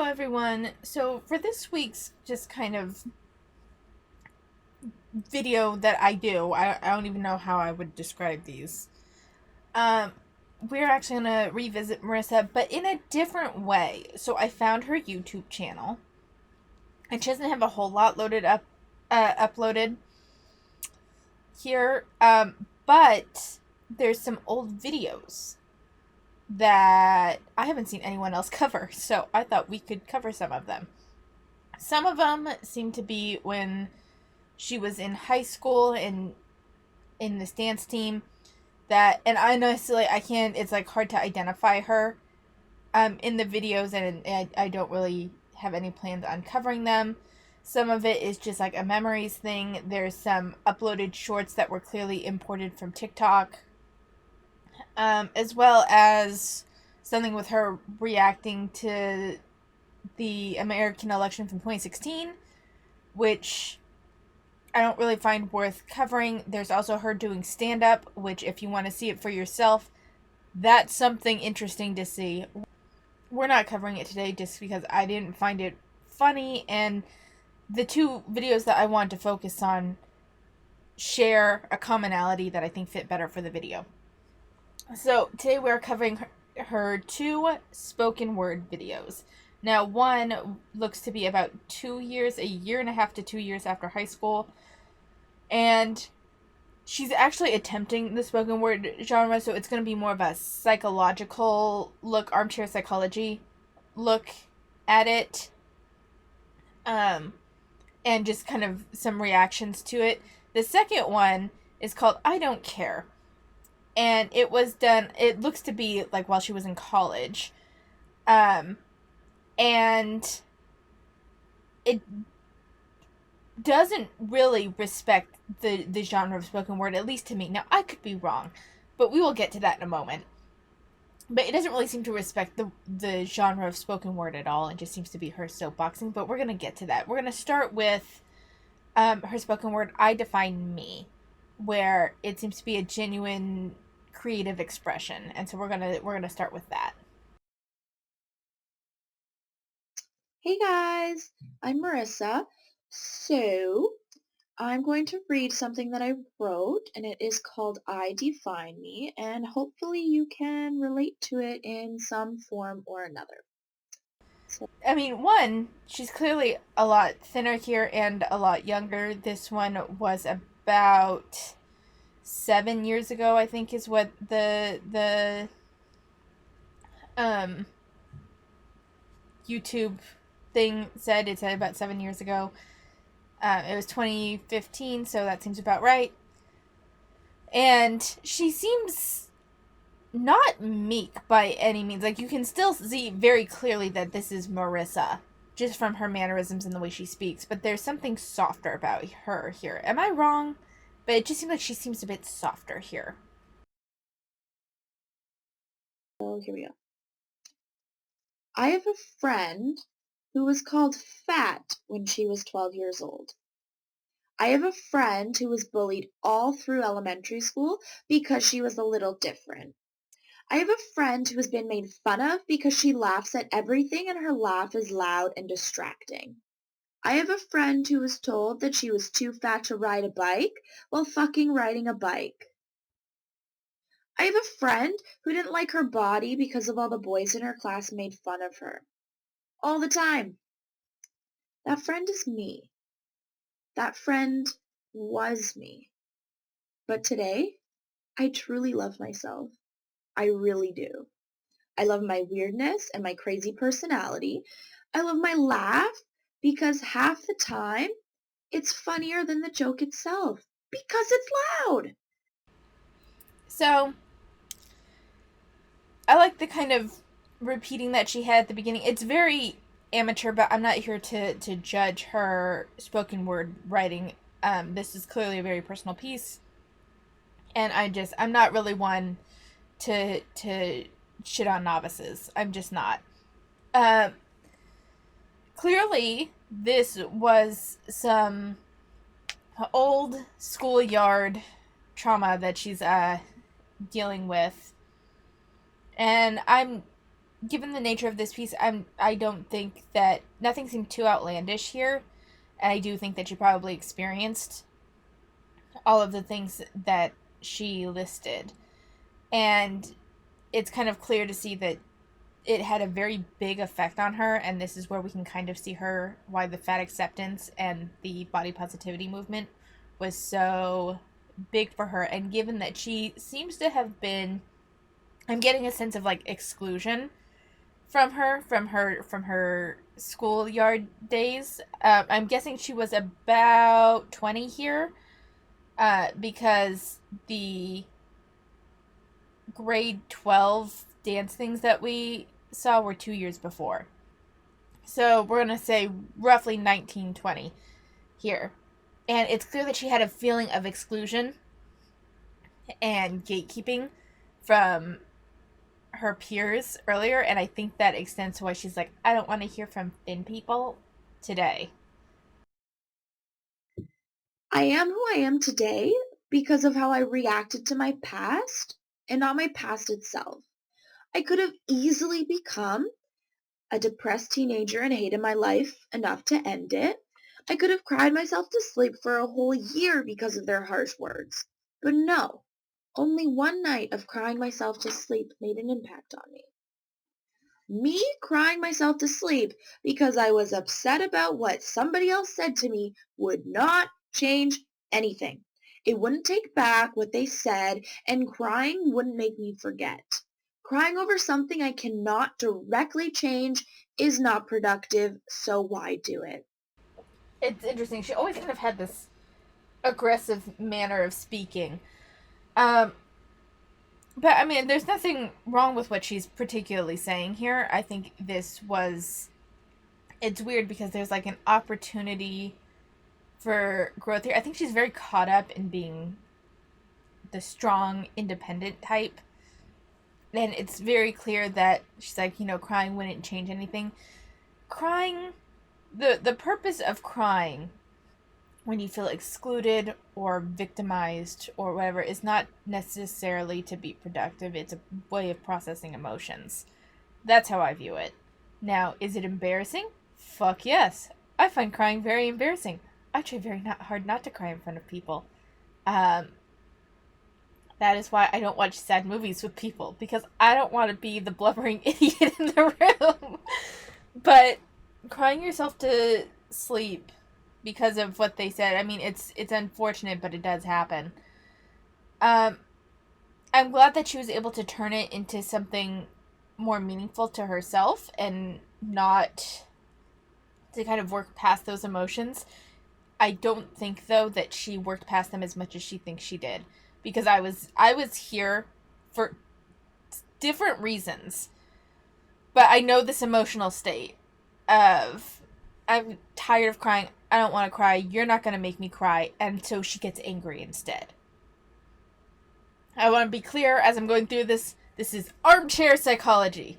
everyone. So for this week's just kind of video that I do, I don't even know how I would describe these. Um, we're actually gonna revisit Marissa, but in a different way. So I found her YouTube channel, and she doesn't have a whole lot uploaded here. But there's some old videos that I haven't seen anyone else cover, so I thought we could cover some of them. Some of them seem to be when she was in high school and in this dance team. And honestly, I can't. It's like hard to identify her in the videos, and I don't really have any plans on covering them. Some of it is just like a memories thing. There's some uploaded shorts that were clearly imported from TikTok, as well as something with her reacting to the American election from 2016, which I don't really find worth covering. There's also her doing stand-up, which if you want to see it for yourself, that's something interesting to see. We're not covering it today just because I didn't find it funny, and the two videos that I want to focus on share a commonality that I think fit better for the video. So today we're covering her two spoken word videos. Now, one looks to be about 2 years, a year and a half to 2 years after high school. And she's actually attempting the spoken word genre, so it's going to be more of a psychological look, armchair psychology look at it. And just kind of some reactions to it. The second one is called I Don't Care. And it was done, it looks to be like while she was in college. And it doesn't really respect the genre of spoken word, at least to me. Now, I could be wrong, but we will get to that in a moment. But it doesn't really seem to respect the genre of spoken word at all. It just seems to be her soapboxing, but we're going to get to that. We're going to start with her spoken word, I Define Me, where it seems to be a genuine creative expression. And so we're gonna start with that. Hey guys, I'm Marissa. So I'm going to read something that I wrote, and it is called I Define Me, and hopefully you can relate to it in some form or another. I mean, one, she's clearly a lot thinner here and a lot younger. This one was about 7 years ago, I think, is what the um YouTube thing said. It said about 7 years ago. It was 2015, so that seems about right. And she seems not meek by any means. Like, you can still see very clearly that this is Marissa, just from her mannerisms and the way she speaks. But there's something softer about her here. Am I wrong? But it just seems like she seems a bit softer here. So here we go. I have a friend who was called fat when she was 12 years old. I have a friend who was bullied all through elementary school because she was a little different. I have a friend who has been made fun of because she laughs at everything and her laugh is loud and distracting. I have a friend who was told that she was too fat to ride a bike while fucking riding a bike. I have a friend who didn't like her body because of all the boys in her class made fun of her. All the time. That friend is me. That friend was me. But today, I truly love myself. I really do. I love my weirdness and my crazy personality. I love my laugh because half the time it's funnier than the joke itself because it's loud. So, I like the kind of repeating that she had at the beginning. It's very amateur, but I'm not here to judge her spoken word writing. This is clearly a very personal piece, and I'm not really one to shit on novices. I'm just not. Um, Clearly, this was some old schoolyard trauma that she's dealing with, and I'm given the nature of this piece, I don't think that nothing seemed too outlandish here, and I do think that she probably experienced all of the things that she listed. And it's kind of clear to see that it had a very big effect on her, and this is where we can kind of see her why the fat acceptance and the body positivity movement was so big for her. And given that she seems to have been, I'm getting a sense of like exclusion from her schoolyard days. I'm guessing she was about 20 here, because the grade 12 dance things that we saw were 2 years before. So we're going to say roughly 1920 here. And it's clear that she had a feeling of exclusion and gatekeeping from her peers earlier, and I think that extends to why she's like, I don't want to hear from thin people today. I am who I am today because of how I reacted to my past and not my past itself. I could have easily become a depressed teenager and hated my life enough to end it. I could have cried myself to sleep for a whole year because of their harsh words. But no, only one night of crying myself to sleep made an impact on me. Me crying myself to sleep because I was upset about what somebody else said to me would not change anything. It wouldn't take back what they said, and crying wouldn't make me forget. Crying over something I cannot directly change is not productive, so why do it? It's interesting. She always kind of had this aggressive manner of speaking. Um, but I mean, there's nothing wrong with what she's particularly saying here. I think this was. It's weird because there's like an opportunity for growth here. I think she's very caught up in being the strong, independent type. And it's very clear that she's like, crying wouldn't change anything. Crying, the purpose of crying when you feel excluded or victimized or whatever is not necessarily to be productive. It's a way of processing emotions. That's how I view it. Now, is it embarrassing? Fuck yes. I find crying very embarrassing. I try very not hard not to cry in front of people. Um, that is why I don't watch sad movies with people, because I don't want to be the blubbering idiot in the room. But crying yourself to sleep because of what they said, I mean, it's unfortunate, but it does happen. Um, I'm glad that she was able to turn it into something more meaningful to herself and not to kind of work past those emotions. I don't think though that she worked past them as much as she thinks she did, because I was here for different reasons, but I know this emotional state of I'm tired of crying. I don't want to cry. You're not going to make me cry. And so she gets angry instead. I want to be clear as I'm going through this. This is armchair psychology.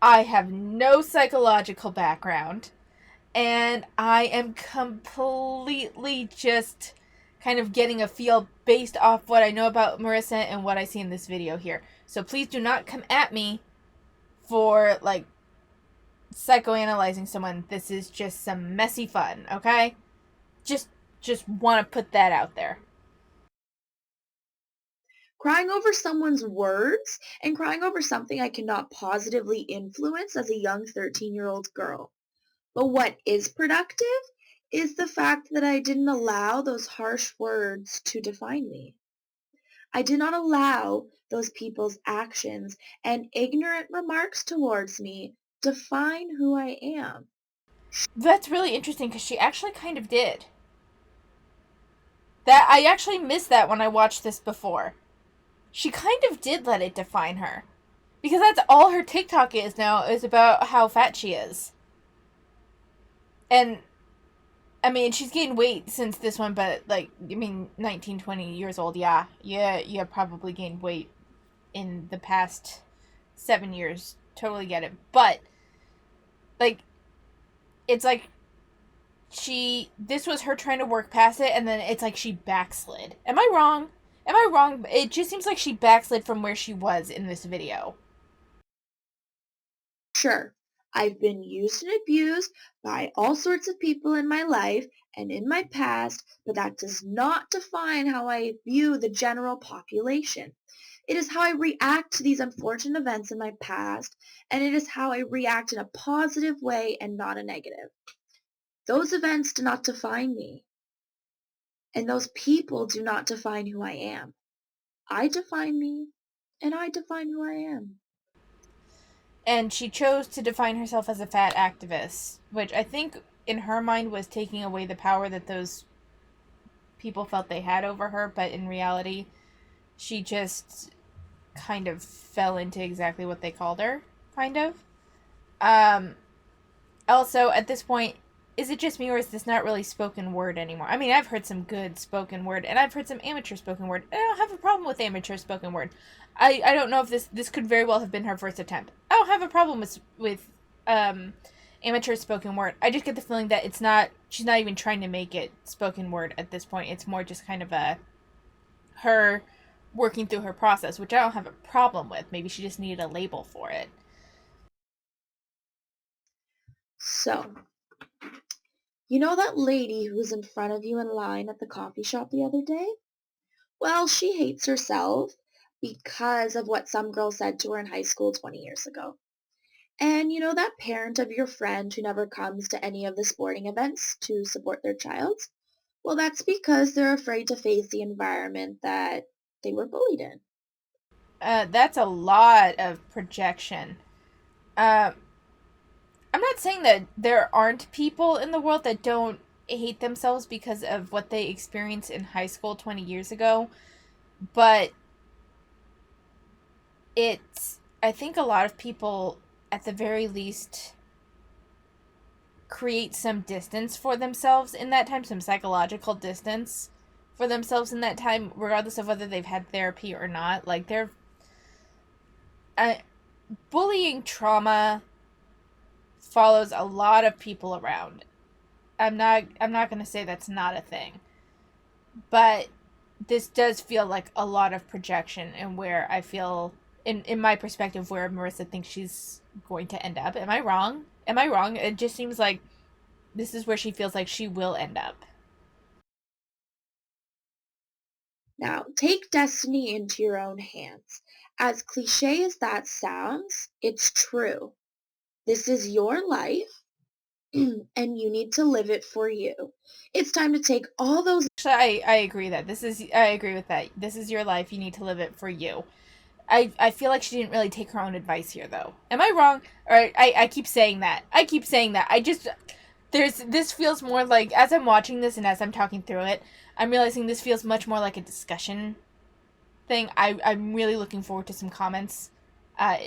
I have no psychological background. And I am completely just kind of getting a feel based off what I know about Marissa and what I see in this video here. So please do not come at me for like psychoanalyzing someone. This is just some messy fun, okay? Just want to put that out there. Crying over someone's words and crying over something I cannot positively influence as a young 13-year-old girl. But what is productive is the fact that I didn't allow those harsh words to define me. I did not allow those people's actions and ignorant remarks towards me define who I am. That's really interesting because she actually kind of did. That I actually missed that when I watched this before. She kind of did let it define her. Because that's all her TikTok is now, is about how fat she is. And I mean, she's gained weight since this one, but like, I mean, 19, 20 years old, yeah. Yeah, probably gained weight in the past 7 years. Totally get it. But, like, it's like this was her trying to work past it, and then it's like she backslid. Am I wrong? Am I wrong? It just seems like she backslid from where she was in this video. Sure, I've been used and abused by all sorts of people in my life and in my past, but that does not define how I view the general population. It is how I react to these unfortunate events in my past, and it is how I react in a positive way and not a negative. Those events do not define me, and those people do not define who I am. I define me, and I define who I am. And she chose to define herself as a fat activist, which I think in her mind was taking away the power that those people felt they had over her, but in reality, she just kind of fell into exactly what they called her, kind of. Um, Also, at this point, is it just me or is this not really spoken word anymore? I mean, I've heard some good spoken word and I've heard some amateur spoken word. I don't have a problem with amateur spoken word. I don't know if this could very well have been her first attempt. I don't have a problem with amateur spoken word. I just get the feeling that it's not she's not even trying to make it spoken word at this point. It's more just kind of a her working through her process, which I don't have a problem with. Maybe she just needed a label for it. So, you know that lady who was in front of you in line at the coffee shop the other day? Well, she hates herself because of what some girl said to her in high school 20 years ago. And you know that parent of your friend who never comes to any of the sporting events to support their child? Well, that's because they're afraid to face the environment that they were bullied in. That's a lot of projection. Uh, I'm not saying that there aren't people in the world that don't hate themselves because of what they experienced in high school 20 years ago, but I think a lot of people, at the very least, create some distance for themselves in that time, some psychological distance for themselves in that time, regardless of whether they've had therapy or not. Like, uh, bullying trauma follows a lot of people around. I'm not going to say that's not a thing. But this does feel like a lot of projection and where I feel in my perspective where Marissa thinks she's going to end up. Am I wrong? Am I wrong? It just seems like this is where she feels like she will end up. Now, take destiny into your own hands. As cliche as that sounds, it's true. This is your life, and you need to live it for you. It's time to take all those. Actually, I agree that I agree with that. This is your life. You need to live it for you. I feel like she didn't really take her own advice here though. Am I wrong? Or I keep saying that. I keep saying that. I just this feels more like as I'm watching this and as I'm talking through it, I'm realizing this feels much more like a discussion thing. I'm really looking forward to some comments uh,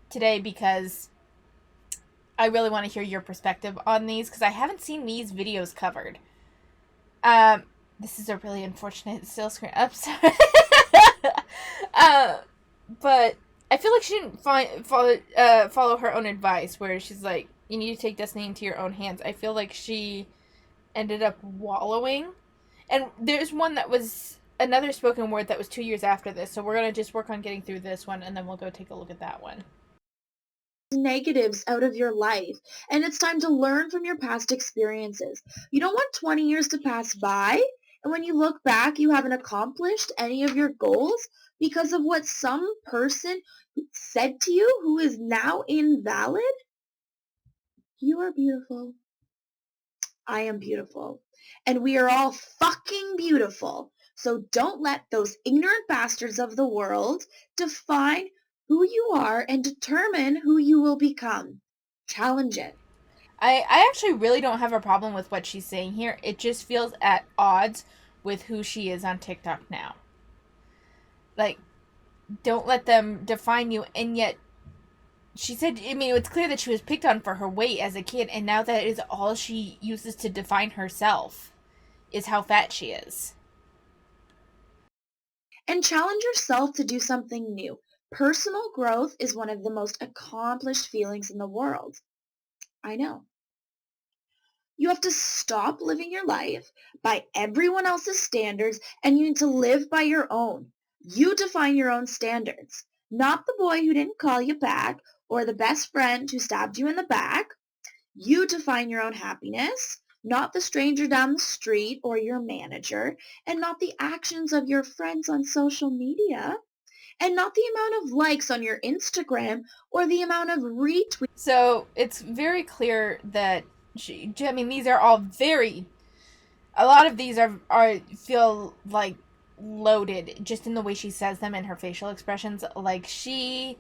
today because I really want to hear your perspective on these because I haven't seen these videos covered. Um, this is a really unfortunate still screen. I'm sorry. uh, but I feel like she didn't follow her own advice, where she's like, "You need to take destiny into your own hands." I feel like she ended up wallowing, and there's one that was another spoken word that was 2 years after this. So we're gonna just work on getting through this one, and then we'll go take a look at that one. Negatives out of your life, and it's time to learn from your past experiences. You don't want 20 years to pass by, and when you look back, you haven't accomplished any of your goals because of what some person said to you who is now invalid. You are beautiful. I am beautiful. And we are all fucking beautiful. So don't let those ignorant bastards of the world define who you are and determine who you will become. Challenge it. I actually really don't have a problem with what she's saying here. It just feels at odds with who she is on TikTok now. Like, don't let them define you, and yet she said, I mean, it's clear that she was picked on for her weight as a kid, and now that is all she uses to define herself is how fat she is. And challenge yourself to do something new. Personal growth is one of the most accomplished feelings in the world. I know. You have to stop living your life by everyone else's standards and you need to live by your own. You define your own standards. not the boy who didn't call you back or the best friend who stabbed you in the back. You define your own happiness, not the stranger down the street or your manager, and not the actions of your friends on social media, and not the amount of likes on your Instagram or the amount of retweets. So it's very clear that I mean, these are all very, a lot of these are feel like loaded just in the way she says them and her facial expressions. Like she,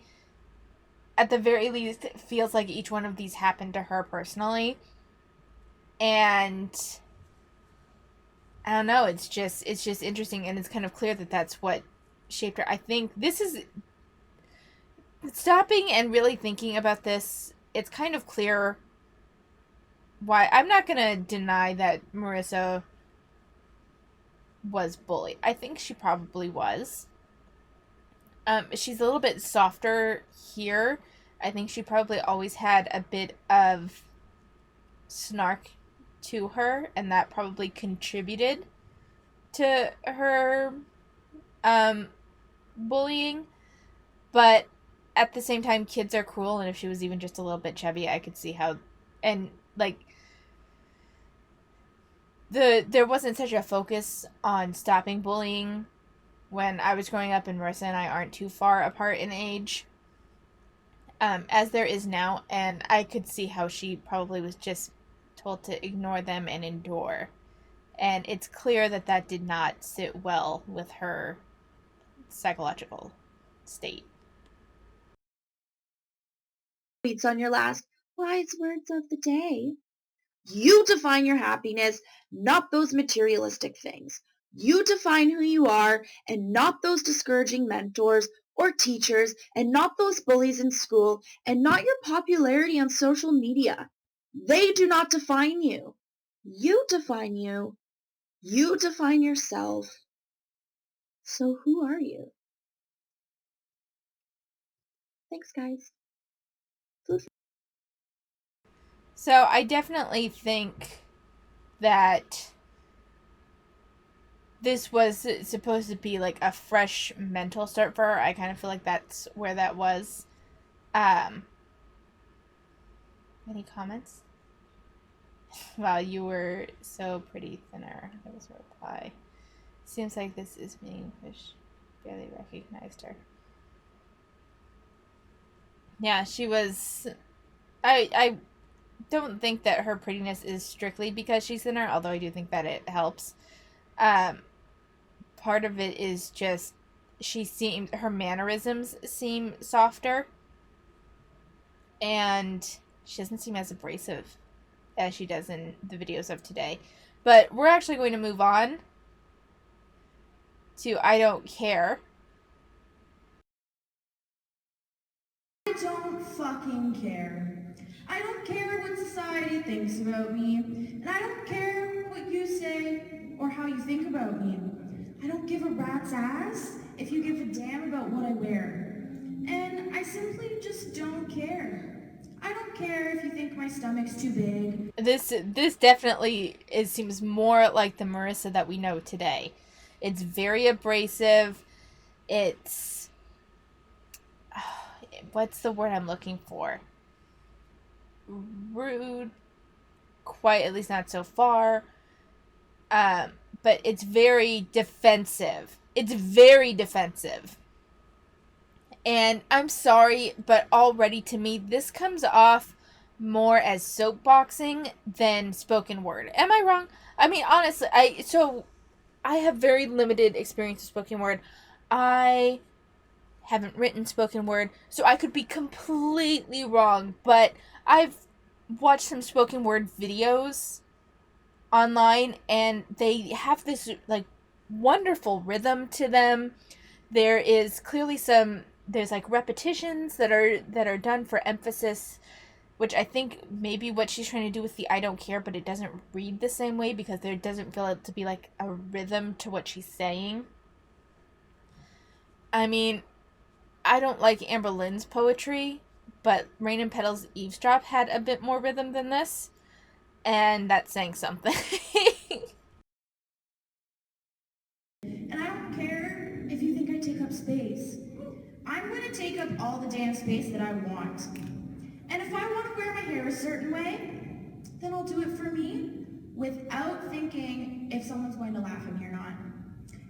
at the very least, feels like each one of these happened to her personally. And I don't know, it's just interesting, and it's kind of clear that that's what shaped her. I think this is stopping and really thinking about this. It's kind of clear why. I'm not gonna deny that Marissa was bullied. I think she probably was. She's a little bit softer here. I think she probably always had a bit of snark to her, and that probably contributed to her bullying. But at the same time, kids are cruel, and if she was even just a little bit chubby, I could see how. And like there wasn't such a focus on stopping bullying when I was growing up, and Marissa and I aren't too far apart in age, as there is now, and I could see how she probably was just told to ignore them and endure. And it's clear that that did not sit well with her psychological state. On your last wise words of the day. You define your happiness, not those materialistic things. You define who you are and not those discouraging mentors or teachers and not those bullies in school and not your popularity on social media. They do not define you. You define you. You define yourself. So who are you? Thanks, guys. So I definitely think that this was supposed to be like a fresh mental start for her. I kind of feel like that's where that was. Um, any comments? Wow, you were so pretty thinner. That was a reply. Seems like this is being pushed. Barely recognized her. Yeah, she was. I don't think that her prettiness is strictly because she's thinner, although I do think that it helps. Um, Part of it is just her mannerisms seem softer, and she doesn't seem as abrasive as she does in the videos of today. But we're actually going to move on to I Don't Care. I don't fucking care. I don't care what society thinks about me, and I don't care what you say or how you think about me. I don't give a rat's ass if you give a damn about what I wear. And I simply just don't care. I don't care if you think my stomach's too big. This definitely seems more like the Marissa that we know today. It's very abrasive. It's what's the word I'm looking for? Rude, quite at least not so far. But it's very defensive. It's very defensive. And I'm sorry, but already to me, this comes off more as soapboxing than spoken word. Am I wrong? I mean, honestly, I have very limited experience with spoken word. I haven't written spoken word, so I could be completely wrong, but I've watched some spoken word videos online, and they have this like wonderful rhythm to them. There is clearly there's like repetitions that are done for emphasis, which I think maybe what she's trying to do with the I don't care, but it doesn't read the same way because there doesn't feel it to be like a rhythm to what she's saying. I mean, I don't like Amber Lynn's poetry, but Rain and Petals Eavesdrop had a bit more rhythm than this, and that's saying something. And I don't care if you think I take up space. I'm gonna gonna take up all the damn space that I want. And if I want to wear my hair a certain way, then I'll do it for me without thinking if someone's going to laugh at me or not.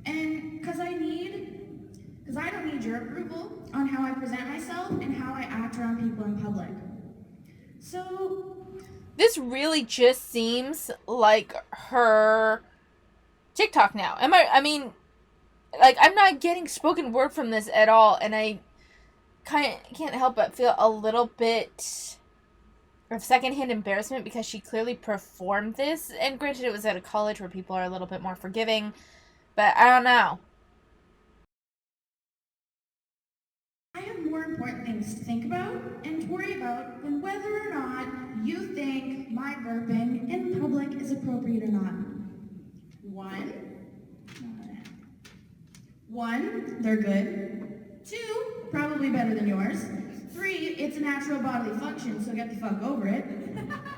And because I don't need your approval on how I present myself and how I act around people in public. So this really just seems like her TikTok now. I mean, like, I'm not getting spoken word from this at all, and I can't help but feel a little bit of secondhand embarrassment because she clearly performed this, and granted it was at a college where people are a little bit more forgiving, but I don't know. I have more important things to think about and to worry about than whether or not you think my burping in public is appropriate or not. One, they're good. Two, probably better than yours. Three, it's a natural bodily function, so get the fuck over it.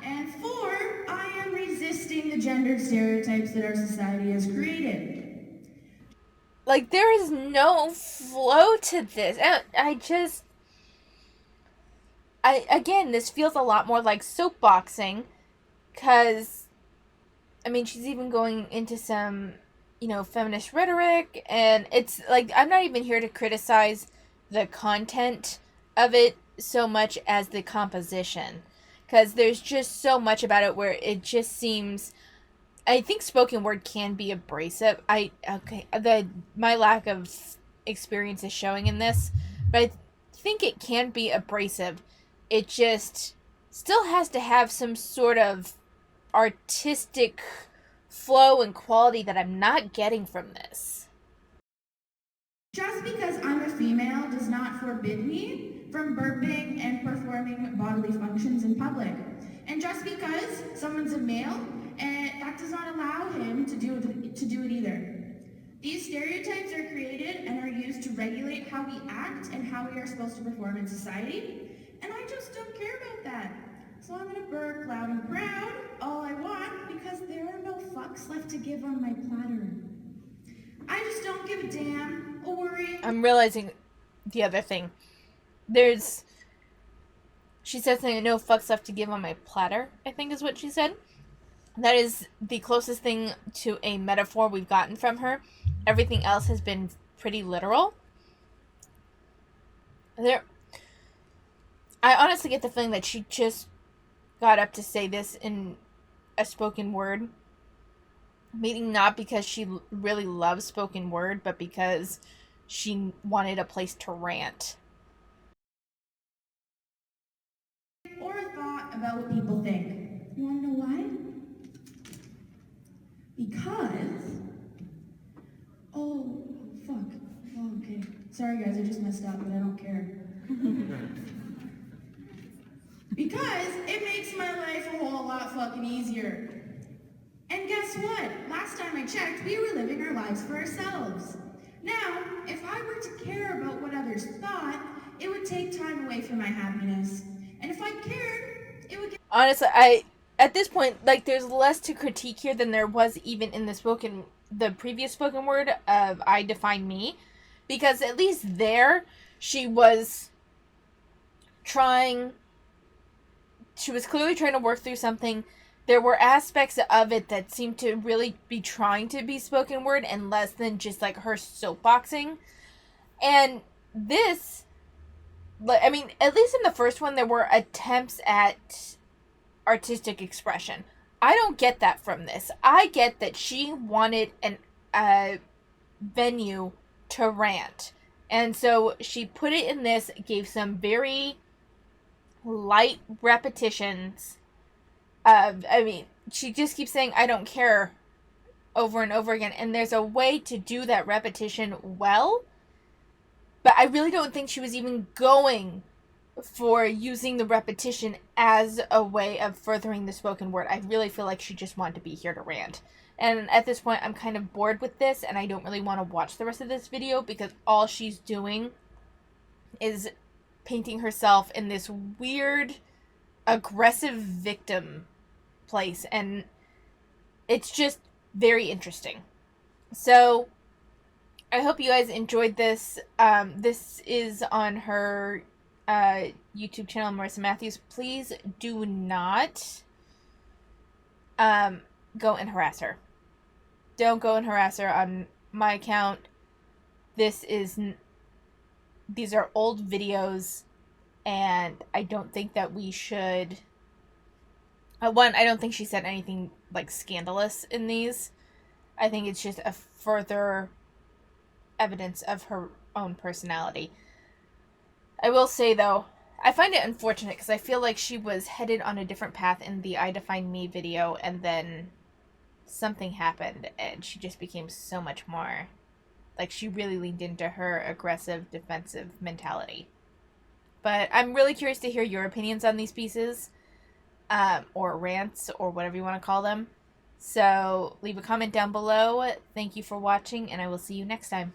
And four, I am resisting the gendered stereotypes that our society has created. Like, there is no flow to this. Again, this feels a lot more like soapboxing, because, I mean, she's even going into some, feminist rhetoric, and it's like, I'm not even here to criticize the content of it so much as the composition, because there's just so much about it where it just seems, I think spoken word can be abrasive. My lack of experience is showing in this, but I think it can be abrasive. It just still has to have some sort of artistic flow and quality that I'm not getting from this. Just because I'm a female does not forbid me from burping and performing bodily functions in public. And just because someone's a male, that does not allow him to do it either. These stereotypes are created and are used to regulate how we act and how we are supposed to perform in society. And I just don't care about that. So I'm gonna burp loud and proud all I want because there are no fucks left to give on my platter. I just don't give a damn or worry. I'm realizing the other thing. She said something, no fucks left to give on my platter, I think is what she said. That is the closest thing to a metaphor we've gotten from her. Everything else has been pretty literal. I honestly get the feeling that she just got up to say this in a spoken word meeting, not because she really loves spoken word, but because she wanted a place to rant. Or a thought about what people think. You wanna know why? Because... Oh, fuck. Oh, okay. Sorry guys, I just messed up, but I don't care. Because it makes my life a whole lot fucking easier. And guess what? Last time I checked, we were living our lives for ourselves. Now, if I were to care about what others thought, it would take time away from my happiness. And if I cared, it would get... Honestly, at this point, like, there's less to critique here than there was even in the previous spoken word of I Define Me. Because at least there, she was clearly trying to work through something. There were aspects of it that seemed to really be trying to be spoken word and less than just like her soapboxing. And this, I mean, at least in the first one, there were attempts at artistic expression. I don't get that from this. I get that she wanted a venue to rant. And so she put it in this, gave some very light repetitions of, she just keeps saying, I don't care, over and over again. And there's a way to do that repetition well, but I really don't think she was even going for using the repetition as a way of furthering the spoken word. I really feel like she just wanted to be here to rant. And at this point, I'm kind of bored with this, and I don't really want to watch the rest of this video because all she's doing is painting herself in this weird, aggressive victim place, and it's just very interesting. So, I hope you guys enjoyed this. This is on her YouTube channel, Marissa Matthews. Please do not go and harass her. Don't go and harass her on my account. These are old videos, and I don't think that we should. One, I don't think she said anything like scandalous in these. I think it's just a further evidence of her own personality. I will say though, I find it unfortunate because I feel like she was headed on a different path in the I Define Me video, and then something happened and she just became so much more like she really leaned into her aggressive defensive mentality. But I'm really curious to hear your opinions on these pieces, or rants, or whatever you want to call them. So leave a comment down below. Thank you for watching, and I will see you next time.